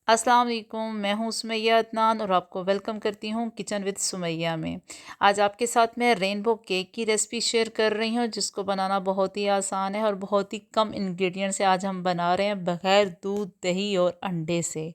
अस्सलाम वालेकुम, मैं हूँ सुमैया अदनान और आपको वेलकम करती हूँ किचन विद सुमैया में। आज आपके साथ मैं रेनबो केक की रेसिपी शेयर कर रही हूँ जिसको बनाना बहुत ही आसान है और बहुत ही कम इंग्रेडिएंट से आज हम बना रहे हैं बग़ैर दूध, दही और अंडे से।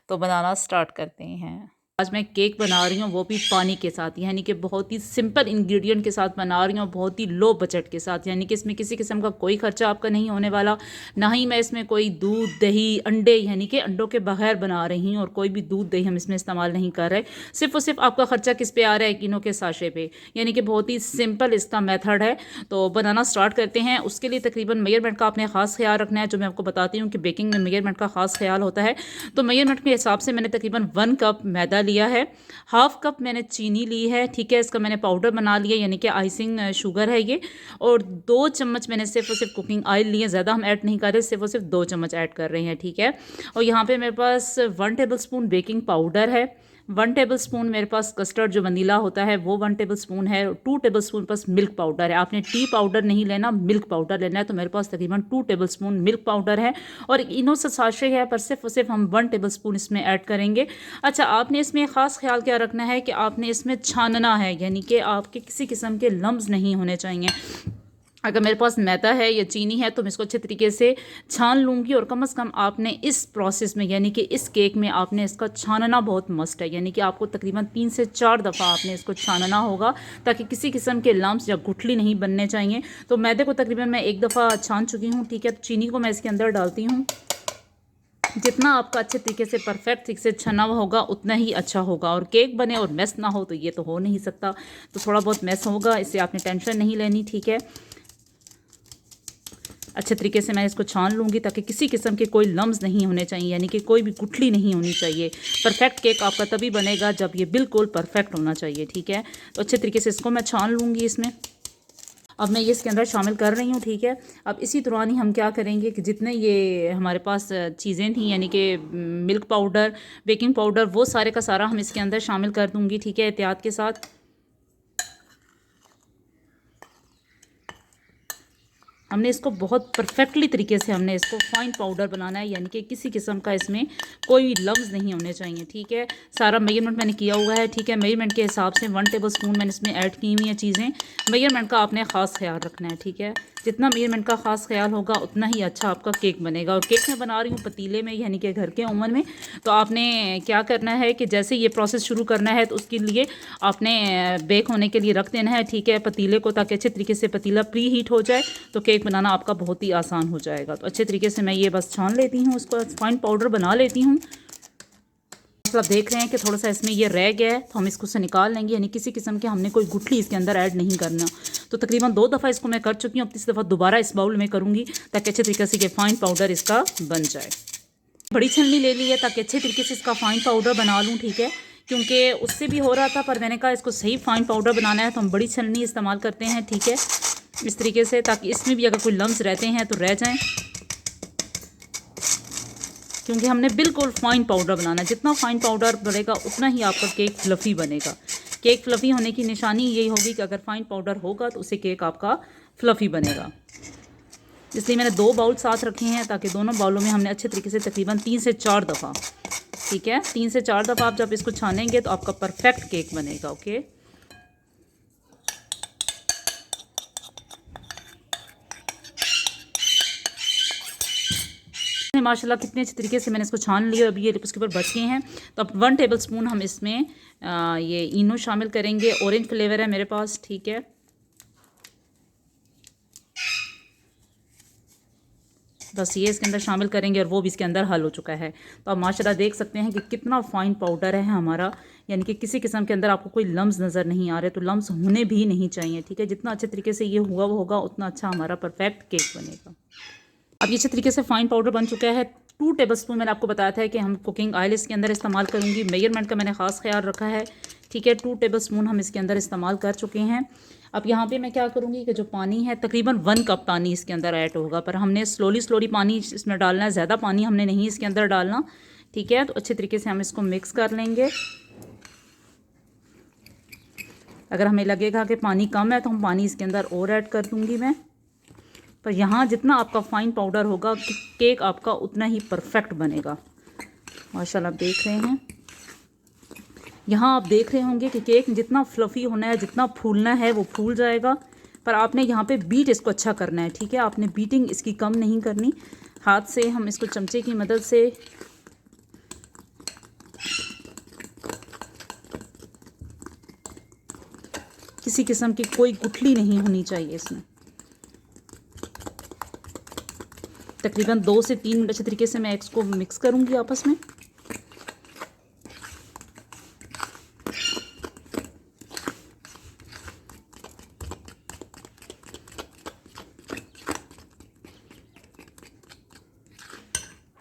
तो बनाना स्टार्ट करते हैं। आज मैं केक बना रही हूँ वो भी पानी के साथ, यानी कि बहुत ही सिंपल इंग्रेडिएंट के साथ बना रही हूँ, बहुत ही लो बजट के साथ, यानी कि इसमें किसी किस्म का कोई खर्चा आपका नहीं होने वाला। ना ही मैं इसमें कोई दूध, दही, अंडे, यानी कि अंडों के बगैर बना रही हूँ और कोई भी दूध, दही हम इसमें इस्तेमाल नहीं कर रहे। सिर्फ और सिर्फ आपका खर्चा किस पे आ रहा है, किनो के साशे पे, यानी कि बहुत ही सिंपल इसका मेथड है। तो बनाना स्टार्ट करते हैं। उसके लिए तकरीबन मेजरमेंट का आपने ख़ास ख्याल रखना है, जो मैं आपको बताती हूँ कि बेकिंग में मेजरमेंट का ख़ास ख्याल होता है। तो मेजरमेंट के हिसाब से मैंने तकरीबन 1 कप मैदा लिया है, हाफ कप मैंने चीनी ली है, ठीक है। इसका मैंने पाउडर बना लिया, यानी कि आइसिंग शुगर है ये। और 2 चम्मच मैंने सिर्फ और सिर्फ कुकिंग ऑयल लिए, ज़्यादा हम ऐड नहीं कर रहे, सिर्फ और सिर्फ 2 चम्मच ऐड कर रहे हैं, ठीक है। और यहाँ पे मेरे पास 1 टेबल स्पून बेकिंग पाउडर है, 1 टेबल स्पून मेरे पास कस्टर्ड जो वनीला होता है वो 1 टेबल स्पून है, 2 टेबल स्पून पास मिल्क पाउडर है। आपने टी पाउडर नहीं लेना, मिल्क पाउडर लेना है। तो मेरे पास तकरीबन 2 टेबल स्पून मिल्क पाउडर है और इनो साशे है, पर सिर्फ और सिर्फ हम 1 टेबल स्पून इसमें ऐड करेंगे। अच्छा, आपने इसमें ख़ास ख्याल क्या रखना है कि आपने इसमें छानना है, यानी कि आपके किसी किस्म के लम्स नहीं होने चाहिए। अगर मेरे पास मैदा है या चीनी है तो मैं इसको अच्छे तरीके से छान लूँगी, और कम से कम आपने इस प्रोसेस में, यानी कि इस केक में आपने इसका छानना बहुत मस्ट है, यानी कि आपको तकरीबन 3 से 4 दफ़ा आपने इसको छानना होगा ताकि किसी किस्म के लम्स या गुठली नहीं बनने चाहिए। तो मैदे को तकरीबन मैं 1 दफ़ा छान चुकी हूँ, ठीक है। तो चीनी को मैं इसके अंदर डालती हूँ। जितना आपका अच्छे तरीके से परफेक्ट ठीक से छना हुआ होगा उतना ही अच्छा होगा, और केक बने और मैस ना हो तो ये तो हो नहीं सकता। तो थोड़ा बहुत मैस होगा, इससे आपने टेंशन नहीं लेनी, ठीक है। अच्छे तरीके से मैं इसको छान लूँगी ताकि किसी किस्म के कोई लम्स नहीं होने चाहिए, यानी कि कोई भी गुठली नहीं होनी चाहिए। परफेक्ट केक आपका तभी बनेगा जब ये बिल्कुल परफेक्ट होना चाहिए, ठीक है। तो अच्छे तरीके से इसको मैं छान लूँगी इसमें। अब मैं ये इसके अंदर शामिल कर रही हूँ, ठीक है। अब इसी दौरान ही हम क्या करेंगे कि जितने ये हमारे पास चीज़ें थी, यानी कि मिल्क पाउडर, बेकिंग पाउडर, वो सारे का सारा हम इसके अंदर शामिल कर दूँगी, ठीक है, एहतियात के साथ। हमने इसको बहुत परफेक्टली तरीके से हमने इसको फाइन पाउडर बनाना है, यानी कि किसी किस्म का इसमें कोई लम्स नहीं होने चाहिए, ठीक है। सारा मेजरमेंट मैंने किया हुआ है, ठीक है। मेजरमेंट के हिसाब से 1 टेबल स्पून मैंने इसमें ऐड की हुई हैं चीज़ें। मेजरमेंट का आपने ख़ास ख्याल रखना है, ठीक है। जितना मेजरमेंट का ख़ास ख्याल होगा उतना ही अच्छा आपका केक बनेगा। और केक मैं बना रही हूँ पतीले में, यानी कि घर के ओवन में। तो आपने क्या करना है कि जैसे ये प्रोसेस शुरू करना है तो उसके लिए आपने बेक होने के लिए रख देना है, ठीक है, पतीले को, ताकि अच्छे तरीके से पतीला प्री हीट हो जाए तो केक बनाना आपका बहुत ही आसान हो जाएगा। तो अच्छे तरीके से मैं ये बस छान लेती हूँ, उसको फाइन पाउडर बना लेती हूँ। आप देख रहे हैं कि थोड़ा सा इसमें ये रह गया है, तो हम इसको से निकाल लेंगे, यानी किसी किस्म के हमने कोई गुठली इसके अंदर ऐड नहीं करना। तो तकरीबन 2 दफ़ा इसको मैं कर चुकी हूँ, अब 3 दफ़ा दोबारा इस बाउल में करूँगी ताकि अच्छे तरीके से ये फाइन पाउडर इसका बन जाए। बड़ी छलनी ले ली है ताकि अच्छे तरीके से इसका फाइन पाउडर बना लूँ, ठीक है, क्योंकि उससे भी हो रहा था, पर मैंने कहा इसको सही फाइन पाउडर बनाना है तो हम बड़ी छलनी इस्तेमाल करते हैं, ठीक है, इस तरीके से, ताकि इसमें भी अगर कोई लम्स रहते हैं तो रह जाएं, क्योंकि हमने बिल्कुल फाइन पाउडर बनाना है। जितना फाइन पाउडर बनेगा उतना ही आपका केक फ्लफ़ी बनेगा। केक फ्लफ़ी होने की निशानी यही होगी कि अगर फाइन पाउडर होगा तो उससे केक आपका फ्लफ़ी बनेगा। इसलिए मैंने 2 बाउल साथ रखे हैं ताकि दोनों बाउलों में हमने अच्छे तरीके से तकरीबन 3 से 4 दफ़ा, ठीक है, 3 से 4 दफ़ा आप जब इसको छानेंगे तो आपका परफेक्ट केक बनेगा, ओके। माशाल्लाह कितने अच्छे तरीके से मैंने इसको छान लिया। अभी ये उसके ऊपर बच गए हैं। तो अब 1 टेबल स्पून हम इसमें ये इनो शामिल करेंगे। ऑरेंज फ्लेवर है मेरे पास, ठीक है। बस ये इसके अंदर शामिल करेंगे और वो भी इसके अंदर हल हो चुका है। तो आप माशाल्लाह देख सकते हैं कि कितना फ़ाइन पाउडर है हमारा, यानी कि किसी किस्म के अंदर आपको कोई लम्स नज़र नहीं आ रहे, तो लम्स होने भी नहीं चाहिए, ठीक है। जितना अच्छे तरीके से ये हुआ वो होगा उतना अच्छा हमारा परफेक्ट केक बनेगा। अब ये अच्छे तरीके से फाइन पाउडर बन चुका है। 2 टेबल स्पून मैंने आपको बताया था कि हम कुकिंग ऑयल इसके अंदर इस्तेमाल करूँगी। मेजरमेंट का मैंने ख़ास ख्याल रखा है, ठीक है। 2 टेबल स्पून हम इसके अंदर इस्तेमाल कर चुके हैं। अब यहाँ पे मैं क्या करूँगी कि जो पानी है तकरीबन 1 कप पानी इसके अंदर ऐड होगा, पर हमने स्लोली पानी इसमें डालना है, ज़्यादा पानी हमने नहीं इसके अंदर डालना, ठीक है। तो अच्छे तरीके से हम इसको मिक्स कर लेंगे। अगर हमें लगेगा कि पानी कम है तो हम पानी इसके अंदर और ऐड कर दूँगी मैं, पर यहाँ जितना आपका फाइन पाउडर होगा केक आपका उतना ही परफेक्ट बनेगा। माशाल्लाह आप देख रहे हैं। यहाँ आप देख रहे होंगे कि केक जितना फ्लफ़ी होना है, जितना फूलना है वो फूल जाएगा, पर आपने यहाँ पे बीट इसको अच्छा करना है, ठीक है। आपने बीटिंग इसकी कम नहीं करनी। हाथ से हम इसको चमचे की मदद से किसी किस्म की कोई गुठली नहीं होनी चाहिए इसमें। तकरीबन 2 से 3 मिनट अच्छे तरीके से मैं इसको मिक्स करूँगी आपस में।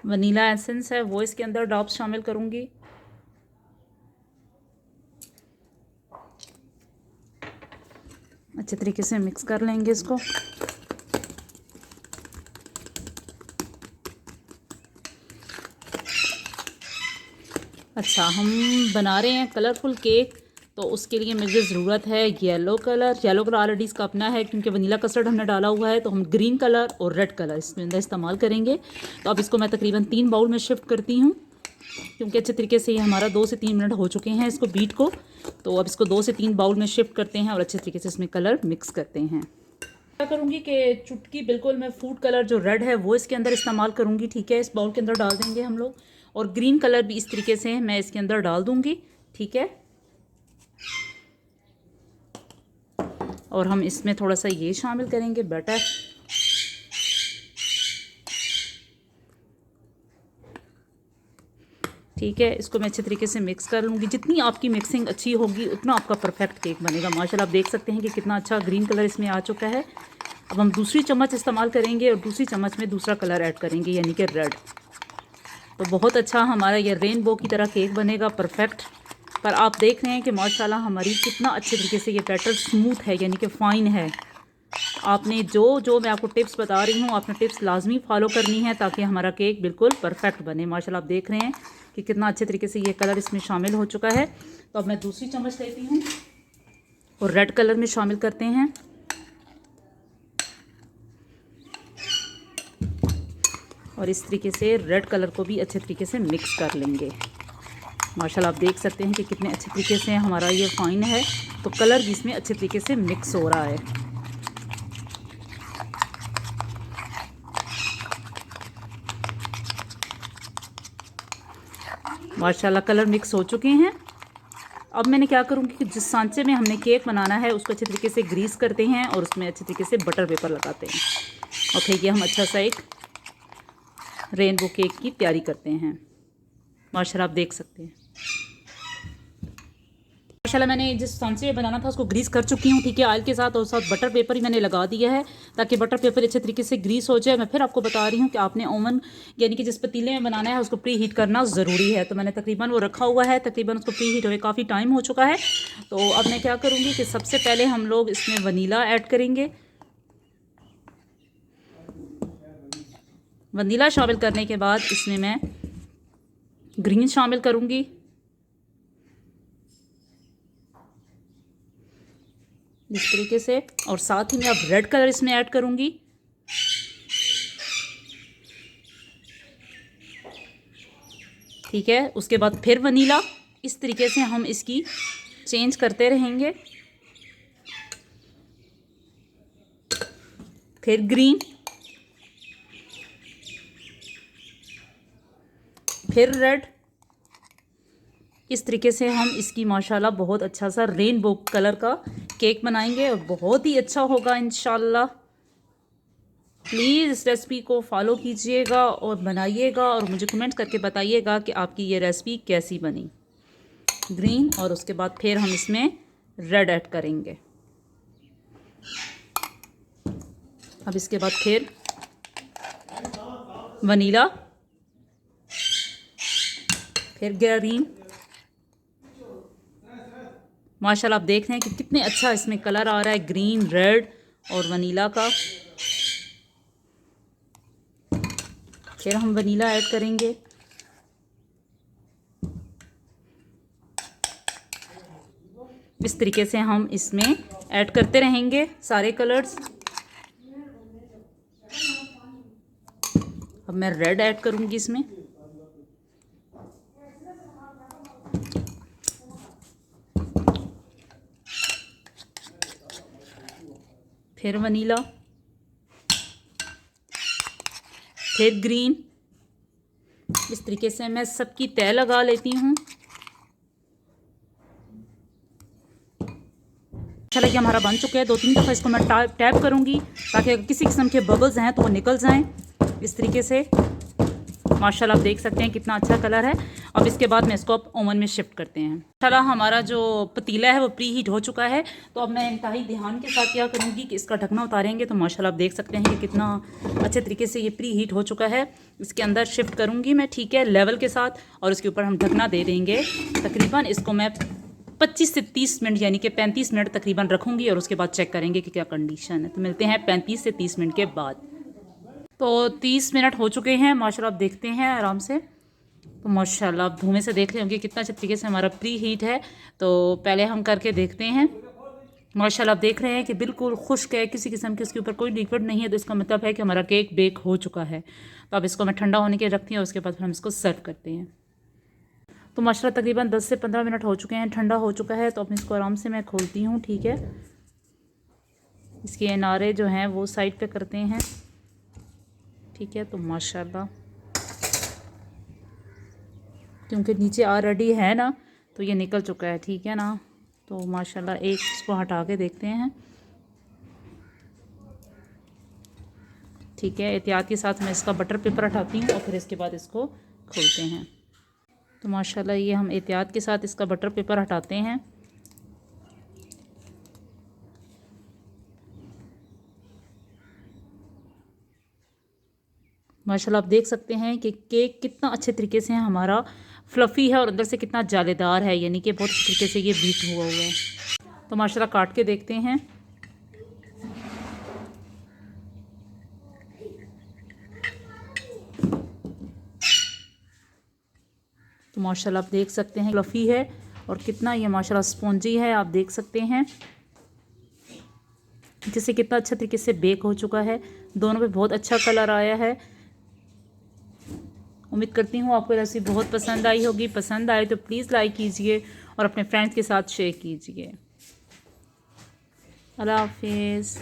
वनीला एसेंस है वो इसके अंदर ड्रॉप्स शामिल करूँगी। अच्छे तरीके से मिक्स कर लेंगे इसको। अच्छा, हम बना रहे हैं कलरफुल केक, तो उसके लिए मुझे ज़रूरत है yellow colour. Yellow colour already इसका अपना है क्योंकि वनीला कस्टर्ड हमने डाला हुआ है, तो हम ग्रीन कलर और रेड कलर इसमें अंदर इस्तेमाल करेंगे। तो अब इसको मैं तकरीबन 3 बाउल में शिफ्ट करती हूँ, क्योंकि अच्छे तरीके से ये हमारा 2 से 3 मिनट हो चुके हैं इसको बीट को। तो अब इसको 2 से 3 बाउल में शिफ्ट करते हैं और अच्छे तरीके से इसमें कलर मिक्स करते हैं। क्या करूँगी कि चुटकी बिल्कुल मैं फूड कलर जो रेड है वो इसके अंदर इस्तेमाल करूँगी, ठीक है। इस बाउल के अंदर डाल देंगे हम लोग, और ग्रीन कलर भी इस तरीके से मैं इसके अंदर डाल दूँगी, ठीक है। और हम इसमें थोड़ा सा ये शामिल करेंगे बटर, ठीक है। इसको मैं अच्छे तरीके से मिक्स कर लूँगी। जितनी आपकी मिक्सिंग अच्छी होगी उतना आपका परफेक्ट केक बनेगा। माशाल्लाह आप देख सकते हैं कि कितना अच्छा ग्रीन कलर इसमें आ चुका है। अब हम दूसरी चम्मच इस्तेमाल करेंगे और दूसरी चम्मच में दूसरा कलर ऐड करेंगे, यानी कि रेड। तो बहुत अच्छा हमारा ये रेनबो की तरह केक बनेगा, परफेक्ट। पर आप देख रहे हैं कि माशाल्लाह हमारी कितना अच्छे तरीके से ये बैटर स्मूथ है, यानी कि फ़ाइन है। आपने जो मैं आपको टिप्स बता रही हूँ, आपने टिप्स लाजमी फॉलो करनी है ताकि हमारा केक बिल्कुल परफेक्ट बने। माशाल्लाह आप देख रहे हैं कि कितना अच्छे तरीके से ये कलर इसमें शामिल हो चुका है। तो अब मैं दूसरी चम्मच लेती हूँ और रेड कलर में शामिल करते हैं। और इस तरीके से रेड कलर को भी अच्छे तरीके से मिक्स कर लेंगे। माशाल्लाह आप देख सकते हैं कि कितने अच्छे तरीके से हमारा ये फ़ाइन है। तो कलर भी इसमें अच्छे तरीके से मिक्स हो रहा है। माशाल्लाह कलर मिक्स हो चुके हैं। अब मैंने क्या करूँगी कि जिस सांचे में हमने केक बनाना है उसको अच्छे तरीके से ग्रीस करते हैं और उसमें अच्छे तरीके से बटर पेपर लगाते हैं। और फिर ये हम अच्छा सा एक रेनबो केक की तैयारी करते हैं। माशाल्लाह आप देख सकते हैं। माशाल्लाह मैंने जिस सांचे में बनाना था उसको ग्रीस कर चुकी हूँ, ठीक है, ऑयल के साथ, और साथ बटर पेपर ही मैंने लगा दिया है ताकि बटर पेपर अच्छे तरीके से ग्रीस हो जाए। मैं फिर आपको बता रही हूँ कि आपने ओवन यानी कि जिस पतीले में बनाना है उसको प्री हीट करना ज़रूरी है। तो मैंने तकरीबन वो रखा हुआ है, तकरीबन उसको प्री हीट हुए काफ़ी टाइम हो चुका है। तो अब मैं क्या करूँगी कि सबसे पहले हम लोग इसमें वनीला ऐड करेंगे। वनीला शामिल करने के बाद इसमें मैं ग्रीन शामिल करूँगी, इस तरीके से, और साथ ही मैं अब रेड कलर इसमें ऐड करूँगी। ठीक है, उसके बाद फिर वनीला। इस तरीके से हम इसकी चेंज करते रहेंगे। फिर ग्रीन, फिर रेड। इस तरीके से हम इसकी माशाल्लाह बहुत अच्छा सा रेनबो कलर का केक बनाएंगे और बहुत ही अच्छा होगा इंशाल्लाह। प्लीज़ इस रेसिपी को फॉलो कीजिएगा और बनाइएगा और मुझे कमेंट करके बताइएगा कि आपकी ये रेसिपी कैसी बनी। ग्रीन, और उसके बाद फिर हम इसमें रेड ऐड करेंगे। अब इसके बाद फिर वनीला, फिर ग्रीन। माशाल्लाह आप देख रहे हैं कि कितने अच्छा इसमें कलर आ रहा है, ग्रीन, रेड और वनीला का। फिर हम वनीला ऐड करेंगे। इस तरीके से हम इसमें ऐड करते रहेंगे सारे कलर्स। अब मैं रेड ऐड करूँगी इसमें। फिर वनीला, फिर ग्रीन। इस तरीके से मैं सबकी तय लगा लेती हूँ। अच्छा लगे हमारा बन चुका है। 2-3 दफ़ा इसको मैं टैप करूँगी ताकि अगर किसी किस्म के बबल्स हैं तो वो निकल जाएं। इस तरीके से माशाल्लाह आप देख सकते हैं कितना अच्छा कलर है। अब इसके बाद में इसको अब ओवन में शिफ्ट करते हैं। माशाल्लाह हमारा जो पतीला है वो प्री हीट हो चुका है। तो अब मैं इंतहाई ध्यान के साथ क्या करूँगी कि इसका ढकना उतारेंगे तो माशाल्लाह आप देख सकते हैं कि कितना अच्छे तरीके से ये प्री हीट हो चुका है। इसके अंदर शिफ्ट करूँगी मैं, ठीक है, लेवल के साथ, और उसके ऊपर हम ढकना दे देंगे। तकरीबन इसको मैं 25 से 30 मिनट यानी कि 35 मिनट तकरीबन रखूँगी और उसके बाद चेक करेंगे कि क्या कंडीशन है। तो मिलते हैं 35 से 30 मिनट के बाद। तो 30 मिनट हो चुके हैं माशाल्लाह, आप देखते हैं आराम से। तो माशाल्लाह आप धुएं से देख रहे होंगे कितना अच्छे तरीके से हमारा प्री हीट है। तो पहले हम करके देखते हैं। माशाल्लाह आप देख रहे हैं कि बिल्कुल खुश्क है, किसी किस्म के इसके ऊपर कोई लिक्विड नहीं है। तो इसका मतलब है कि हमारा केक बेक हो चुका है। तो अब इसको मैं ठंडा होने के रखती हूँ, उसके बाद फिर हम इसको सर्व करते हैं। तो माशाल्लाह तकरीबन 10 से 15 मिनट हो चुके हैं, ठंडा हो चुका है। तो अब इसको आराम से मैं खोलती हूँ, ठीक है। इसके किनारे जो हैं वो साइड पे करते हैं, ठीक है। तो माशाल्लाह क्योंकि नीचे ऑलरेडी है ना तो ये निकल चुका है, ठीक है ना। तो माशाल्लाह एक इसको हटा के देखते हैं, ठीक है। एहतियात के साथ मैं इसका बटर पेपर हटाती हूँ और फिर इसके बाद इसको खोलते हैं। तो माशाल्लाह ये हम एहतियात के साथ इसका बटर पेपर हटाते हैं। माशाल्लाह आप देख सकते हैं कि केक कितना अच्छे तरीके से हमारा फ्लफ़ी है और अंदर से कितना जालीदार है, यानी कि बहुत अच्छे तरीके से ये बीट हुआ है। तो माशाल्लाह काट के देखते हैं। तो माशाल्लाह आप देख सकते हैं फ्लफ़ी है और कितना ये माशाल्लाह स्पॉन्जी है, आप देख सकते हैं जिससे कितना अच्छा तरीके से बेक हो चुका है। दोनों पे बहुत अच्छा कलर आया है। उम्मीद करती हूँ आपको रेसिपी बहुत पसंद आई होगी। पसंद आए तो प्लीज़ लाइक कीजिए और अपने फ्रेंड्स के साथ शेयर कीजिए। अल्लाह हाफिज़।